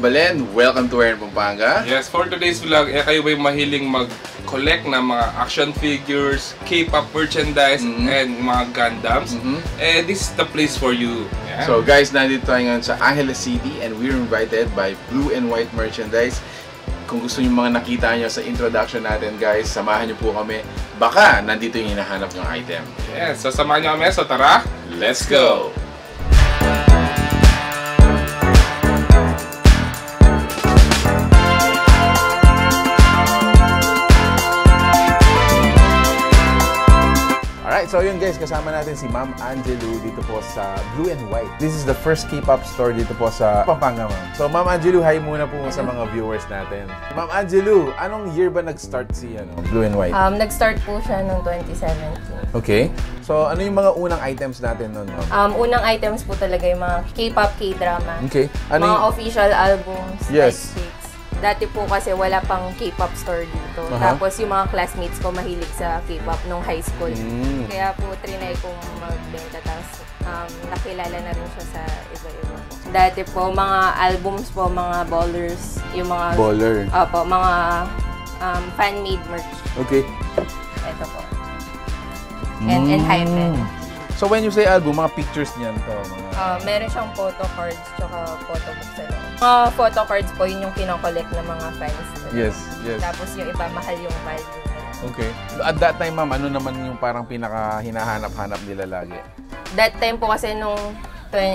Balen. Welcome to Wherein Pampanga. Yes, for today's vlog, kayo ba'y mahiling mag-collect ng mga action figures, K-pop merchandise, and mga Gundams? This is the place for you. Yeah. So guys, nandito tayo ngayon sa Angeles City and we're invited by Blue and White Merchandise. Kung gusto niyo mga nakita nyo sa introduction natin guys, samahan niyo po kami. Baka nandito yung hinahanap yung item. Yes, so samahan niyo kami. So tara, let's go! Alright, so yun guys, kasama natin si Ma'am Angelou dito po sa Blue and White. This is the first K-pop store dito po sa Pampanga, Ma'am. So Ma'am Angelou, hi muna po sa mga viewers natin. Ma'am Angelou, anong year ba nag-start si Blue and White? Nag-start po siya noong 2017. Okay. So ano yung mga unang items natin noon, Ma'am? Unang items po talaga yung mga K-pop, K-drama. Okay. Ano mga official albums, yes. Dati po kasi wala pang K-pop store dito. Tapos yung mga classmates ko mahilig sa K-pop nung high school. Kaya po trinay kong magbenta. Tapos nakilala na rin siya sa iba-iba po. Dati po mga albums po, mga ballers. Yung mga... Baller? Opo, mga fan-made merch. Okay. Ito po. And hyphen. So when you say album, mga pictures niyan to? Meron siyang photo cards tsaka photo books sa loob. Mga photo cards po, yun yung kinokollect ng mga fans. Yes, yes. Tapos yung iba, mahal yung value. Okay. At that time, Ma'am, ano naman yung parang pinaka-hinahanap-hanap nila lagi? That time po kasi nung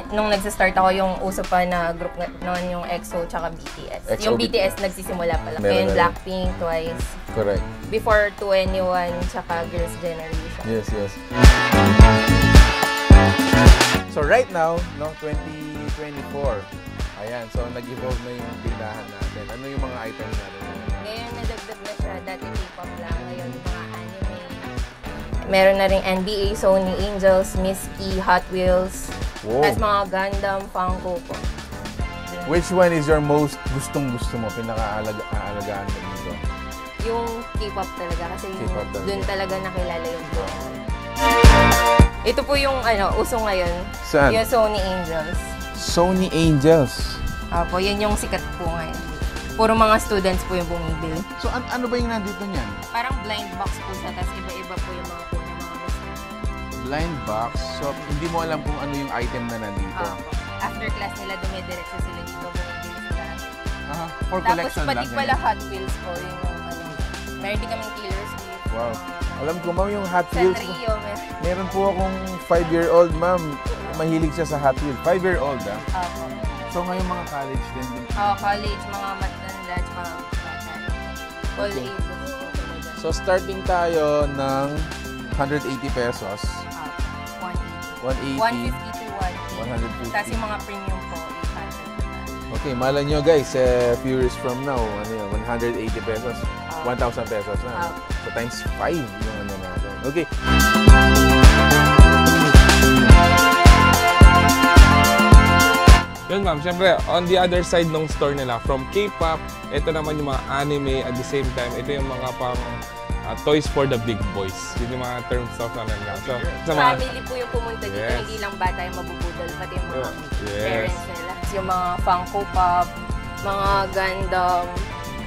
nagsa-start ako, yung uso pa na group noon yung EXO tsaka BTS. EXO, yung BTS nagsisimula pa lang. Meron Yung Blackpink, Twice. Correct. Before 2NE1 tsaka Girls' Generation. Yes, yes. So right now, no, 2024. Ayan, so nag-evolve na yung tindahan natin. Ano yung mga items natin? Ngayon nadagdag na siya. Dati K-pop lang. Ngayon mga anime. Meron na rin NBA, Sony Angels, Miski, Hot Wheels. Wow. Tapos mga Gundam, Funko po. Which one is your most gustong-gusto mo? Pinaka-aalagaan mo dito? Yung K-pop talaga. Kasi doon talaga nakilala yung Blue. Ito po yung uso ngayon. Saan? Yung Sony Angels. Sony Angels? Opo, yan yung sikat po ngayon. Puro mga students po yung bumibili. So ano ba yung nandito niyan? Parang blind box po siya, tapos iba-iba po yung mga po ng mga gusto. Blind box? So hindi mo alam kung ano yung item na nandito? Opo. After class nila, dumidiretso sila dito, bumibili sila. For collection lang? Tapos pati pala Hot Wheels po, yung meron din kaming Killer Swift. Wow. Alam ko, Ma'am, yung Hot Wheels. Sanrio, meron po akong 5-year-old, Ma'am. Mahilig siya sa Hot Wheels. 5-year-old, ah? Opo. So, ngayon mga college din. College, mga matanda, mga all ages. So, starting tayo ng 180 pesos. 180. 150 to 150. 180. Kasi mga premium po, 800. Okay, malay nyo guys, few years from now, 180 pesos, 1,000 pesos na. So, times 5 yung ano natin. Okay. Yun ma'am, syempre on the other side ng store nila, from K-pop, ito naman yung mga anime, at the same time, ito yung mga pang toys for the big boys. Yun yung mga terms of na nila. So, family po yung pumunta dito, hindi lang bata yung mabubudol, pati yung mga parents nila. Yung mga Funko Pop, mga Gundam,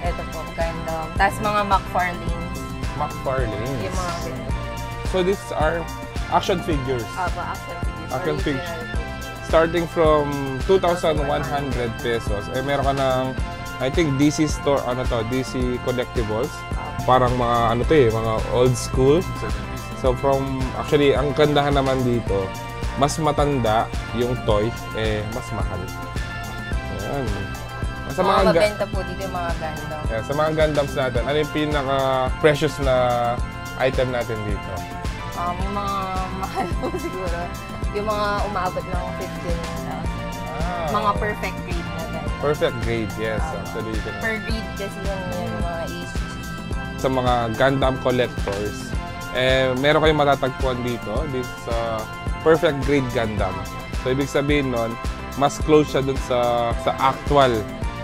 ito po, Gundam. Tapos mga McFarlane. McFarlane. Yung mga ganyan. So these are action figures. Action figures. Action figures. Starting from 2,100 pesos, meron ka ng, I think DC store, DC collectibles. Parang mga, mga old school. So actually, ang kandahan naman dito, mas matanda yung toy, mas mahal. Ayan. Sa mga mabenta po dito yung mga Gundam. Yeah, sa mga Gundams natin, ano yung pinaka-precious na item natin dito? Yung mga mahal po siguro. Yung mga umaabot ng 15,000. Mga perfect grade na Gundam. Perfect grade, yes. Actually, per grade kasi yung mga age. Sa mga Gundam collectors, meron kayong matatagpuan dito. This perfect grade Gundam. So, ibig sabihin nun, mas close siya dun sa actual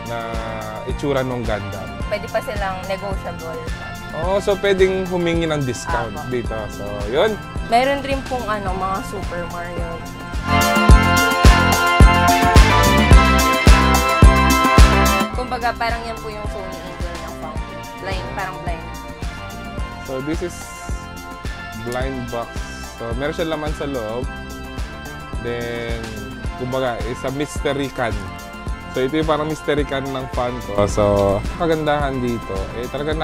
na itsura ng Gundam. Pwede pa silang negotiable. So pwedeng humingi ng discount dito. So, yun. Meron rin pong mga Super Mario. Kumbaga, parang yan po yung Sony Eagle ng Funko. Blind, parang blind. So this is blind box. So meron siya laman sa loob. Then, kumbaga, is a mystery can. So ito yung parang mystery can ng Funko. So, kagandahan dito, talagang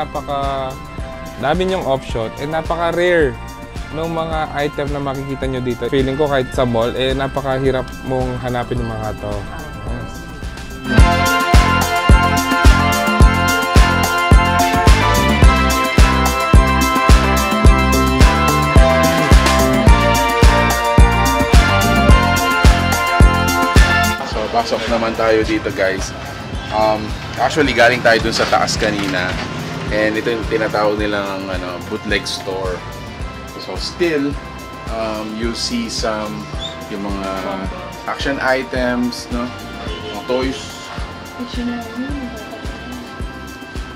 dami niyong option, napaka-rare ng mga item na makikita nyo dito. Feeling ko kahit sa mall, napakahirap mong hanapin yung mga to. Yes. Pasok naman tayo dito, guys. Actually, galing tayo dun sa taas kanina. And ito yung tinatawag nilang bootleg store. So still, you'll see yung mga action items, no? Mga toys.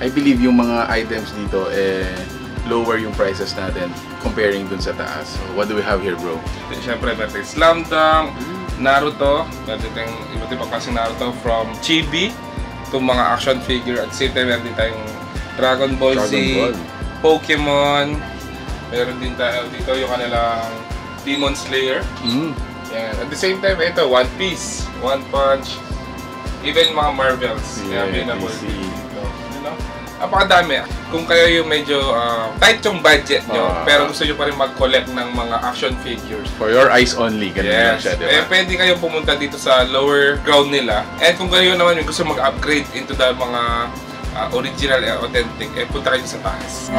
I believe yung mga items dito, lower yung prices natin comparing dun sa taas. So, what do we have here, bro? Siyempre, meron tayong Slam Dunk, Naruto, meron tayong iba't ibang klaseng Naruto from Chibi, itong mga action figure, at same time meron din tayong Dragon Ball Z, Pokemon, meron din tayo dito yung kanilang Demon Slayer. Yan. At the same time, ito, One Piece, One Punch, even mga Marvels, available dito. Napakadami. Kung kayo yung medyo tight yung budget nyo, pero gusto nyo pa rin mag-collect ng mga action figures. For your eyes only, ganun lang siya, diba? Pwede kayong pumunta dito sa lower ground nila. And kung kayo naman yung gusto mag-upgrade into the mga original and authentic, punta kayo sa taas.